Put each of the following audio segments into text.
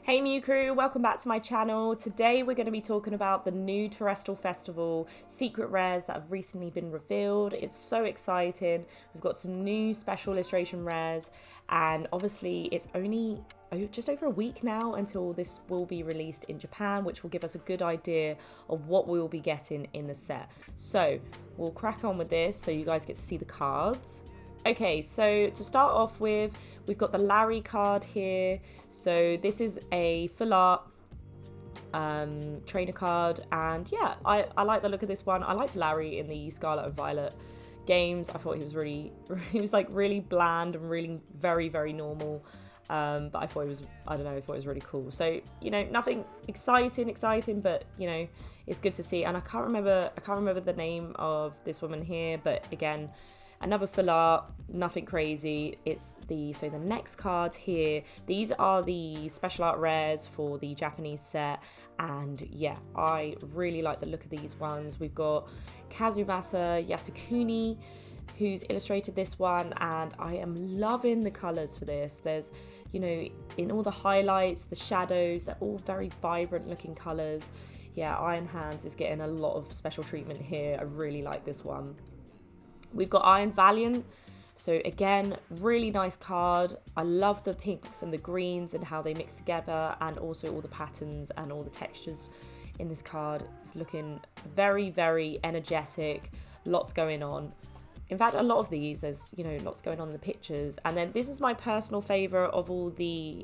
Hey Mew Crew, welcome back to my channel. Today we're going to be talking about the new Terrestrial Festival secret rares that have recently been revealed. It's so exciting. We've got some new special illustration rares, and obviously it's only just over a week now until this will be released in Japan, which will give us a good idea of what we will be getting in the set. So we'll crack on with this so you guys get to see the cards. Okay, so to start off with, we've got the Larry card here. So this is a full art trainer card, and yeah, I like the look of this one. I liked Larry in the Scarlet and Violet games. I thought he was really bland and really very normal. But I thought I thought it was really cool. So, you know, nothing exciting, but you know, it's good to see. And I can't remember the name of this woman here, but again, another full art, nothing crazy. So the next cards here, these are the special art rares for the Japanese set, and yeah, I really like the look of these ones. We've got Kazumasa Yasukuni, who's illustrated this one, and I am loving the colors for this. There's, you know, in all the highlights, the shadows, they're all very vibrant looking colors. Yeah, Iron Hands is getting a lot of special treatment here. I really like this one. We've got Iron Valiant. So again, really nice card. I love the pinks and the greens and how they mix together, and also all the patterns and all the textures in this card. It's looking very energetic, lots going on. In fact, a lot of these, there's, you know, lots going on in the pictures. And then this is my personal favorite of all the,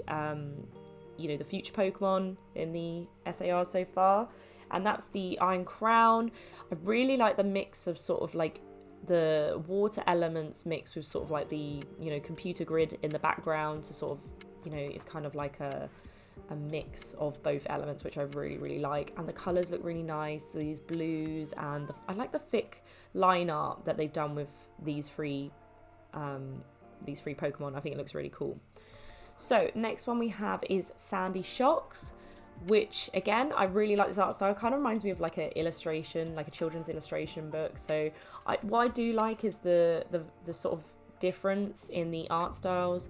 you know, the future Pokemon in the SAR so far. And that's the Iron Crown. I really like the mix of sort of like the water elements mixed with sort of like the, you know, computer grid in the background to sort of, you know, it's kind of like a mix of both elements, which I really like. And the colors look really nice, these blues, and I like the thick line art that they've done with these three Pokemon. I think it looks really cool. So next one we have is Sandy Shocks, which again, I really like this art style. It kind of reminds me of like a illustration, like a children's illustration book. So what I do like is the sort of difference in the art styles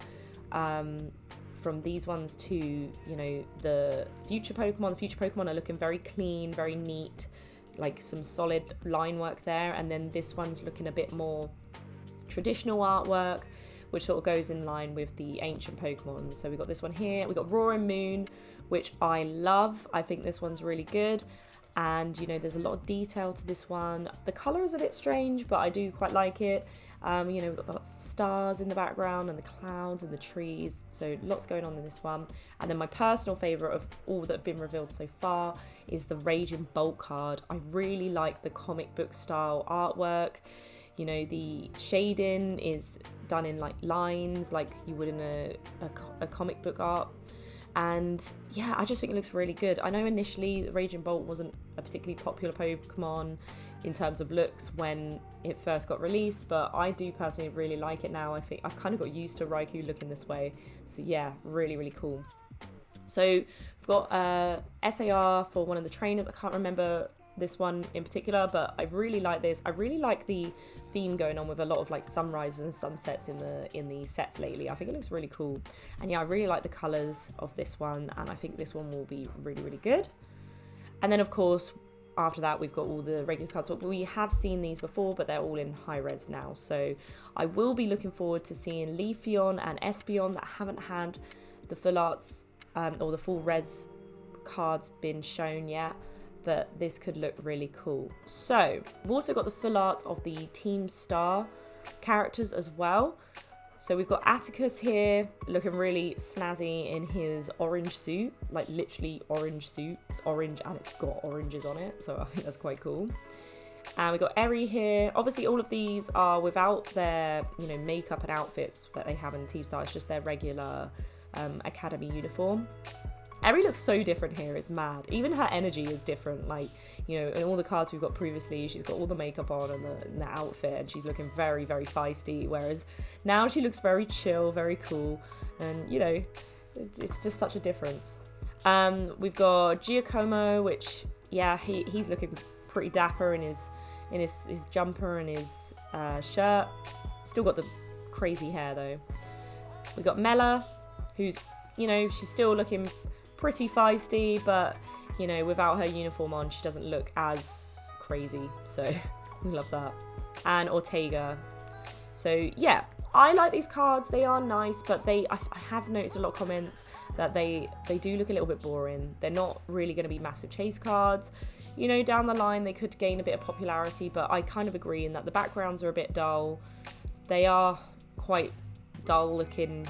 from these ones to, you know, the future Pokemon. The future Pokemon are looking very clean, very neat, like some solid line work there. And then this one's looking a bit more traditional artwork, which sort of goes in line with the ancient Pokemon. So we got this one here. We got Roaring Moon, which I love. I think this one's really good. And, you know, there's a lot of detail to this one. The colour is a bit strange, but I do quite like it. You know, we've got lots of stars in the background and the clouds and the trees. So lots going on in this one. And then my personal favourite of all that have been revealed so far is the Raging Bolt card. I really like the comic book style artwork. You know, the shading is done in like lines like you would in a comic book art. And yeah, I just think it looks really good. I know initially the Raging Bolt wasn't a particularly popular Pokemon in terms of looks when it first got released, but I do personally really like it now. I think I've kind of got used to Raikou looking this way. So yeah, really cool. So we've got SAR for one of the trainers. I can't remember this one in particular, but I really like this. I really like the theme going on with a lot of like sunrises and sunsets in the sets lately. I think it looks really cool. And yeah, I really like the colors of this one, and I think this one will be really good. And then of course after that we've got all the regular cards. We have seen these before, but they're all in high res now. So I will be looking forward to seeing Leafeon and Espeon that haven't had the full arts or the full res cards been shown yet. But this could look really cool. So we've also got the full arts of the Team Star characters as well. So we've got Atticus here looking really snazzy in his orange suit, like literally orange suit. It's orange and it's got oranges on it, so I think that's quite cool. And we've got Eri here. Obviously all of these are without their, you know, makeup and outfits that they have in Team Star. It's just their regular academy uniform. Eri looks so different here, it's mad. Even her energy is different. Like, you know, in all the cards we've got previously, she's got all the makeup on and the outfit, and she's looking very feisty, whereas now she looks very chill, very cool, and, you know, it's just such a difference. We've got Giacomo, which, yeah, he's looking pretty dapper in his jumper and his shirt. Still got the crazy hair, though. We've got Mela, who's, you know, she's still looking pretty feisty, but you know, without her uniform on, she doesn't look as crazy. So we love that. And Ortega. So yeah, I like these cards. They are nice, but I have noticed a lot of comments that they do look a little bit boring. They're not really going to be massive chase cards. You know, down the line they could gain a bit of popularity, but I kind of agree in that the backgrounds are a bit dull. They are quite dull looking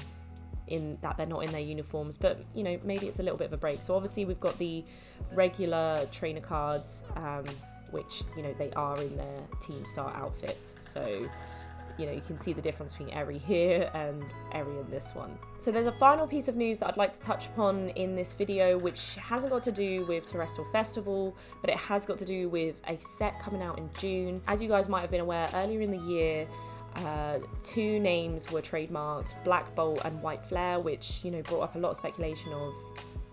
in that they're not in their uniforms, but you know, maybe it's a little bit of a break. So obviously we've got the regular trainer cards, which, you know, they are in their team star outfits. So, you know, you can see the difference between Eri here and Eri in this one. So there's a final piece of news that I'd like to touch upon in this video, which hasn't got to do with Terrestrial Festival, but it has got to do with a set coming out in June. As you guys might have been aware, earlier in the year, two names were trademarked, Black Bolt and White Flare, which, you know, brought up a lot of speculation of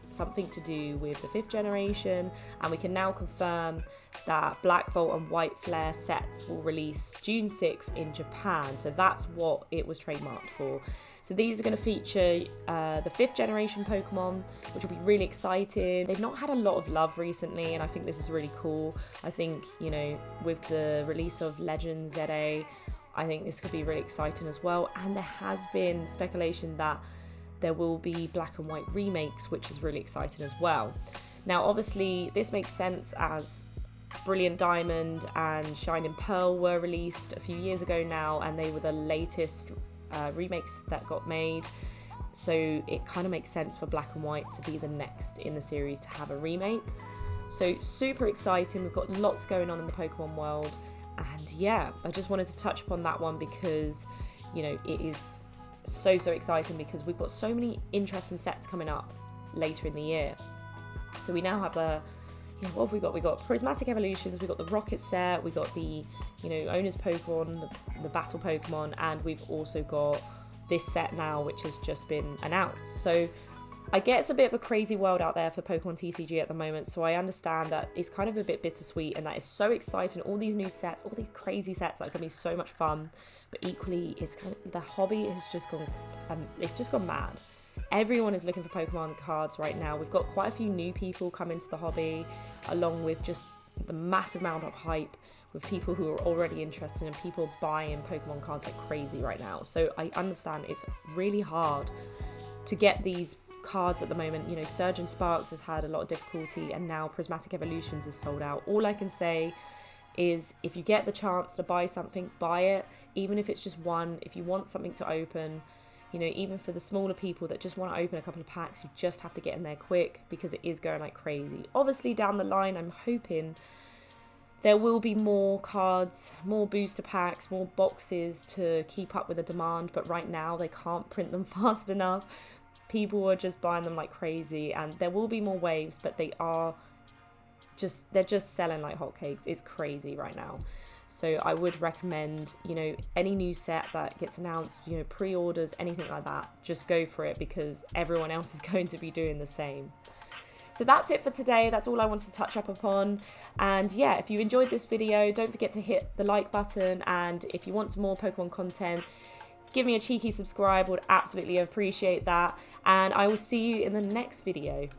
something to do with the 5th generation, and we can now confirm that Black Bolt and White Flare sets will release June 6th in Japan. So that's what it was trademarked for. So these are going to feature the 5th generation Pokemon, which will be really exciting. They've not had a lot of love recently, and I think this is really cool. I think, you know, with the release of Legends ZA, I think this could be really exciting as well. And there has been speculation that there will be black and white remakes, which is really exciting as well. Now, obviously, this makes sense as Brilliant Diamond and Shining Pearl were released a few years ago now, and they were the latest remakes that got made. So it kind of makes sense for Black and White to be the next in the series to have a remake. So super exciting. We've got lots going on in the Pokemon world. And yeah, I just wanted to touch upon that one because, you know, it is so exciting because we've got so many interesting sets coming up later in the year. So we now have you know, what have we got? We got Prismatic Evolutions, we got the Rocket set, we got the, you know, Owner's Pokemon, the Battle Pokemon, and we've also got this set now, which has just been announced. So I get it's a bit of a crazy world out there for Pokemon TCG at the moment, so I understand that it's kind of a bit bittersweet, and that is so exciting. All these new sets, all these crazy sets that are going to be so much fun, but equally, it's kind of, the hobby has just gone, it's just gone mad. Everyone is looking for Pokemon cards right now. We've got quite a few new people come into the hobby, along with just the massive amount of hype with people who are already interested and people buying Pokemon cards like crazy right now. So I understand it's really hard to get these cards at the moment. You know, Surgeon Sparks has had a lot of difficulty, and now Prismatic Evolutions is sold out. All I can say is if you get the chance to buy something, buy it, even if it's just one. If you want something to open, you know, even for the smaller people that just want to open a couple of packs, you just have to get in there quick because it is going like crazy. Obviously down the line, I'm hoping there will be more cards, more booster packs, more boxes to keep up with the demand, but right now they can't print them fast enough. People are just buying them like crazy, and there will be more waves, but they're just selling like hotcakes. It's crazy right now. So I would recommend, you know, any new set that gets announced, you know, pre-orders, anything like that, just go for it because everyone else is going to be doing the same. So that's it for today. That's all I wanted to touch up upon. And yeah, if you enjoyed this video, don't forget to hit the like button. And if you want some more Pokemon content, give me a cheeky subscribe. Would absolutely appreciate that. And I will see you in the next video.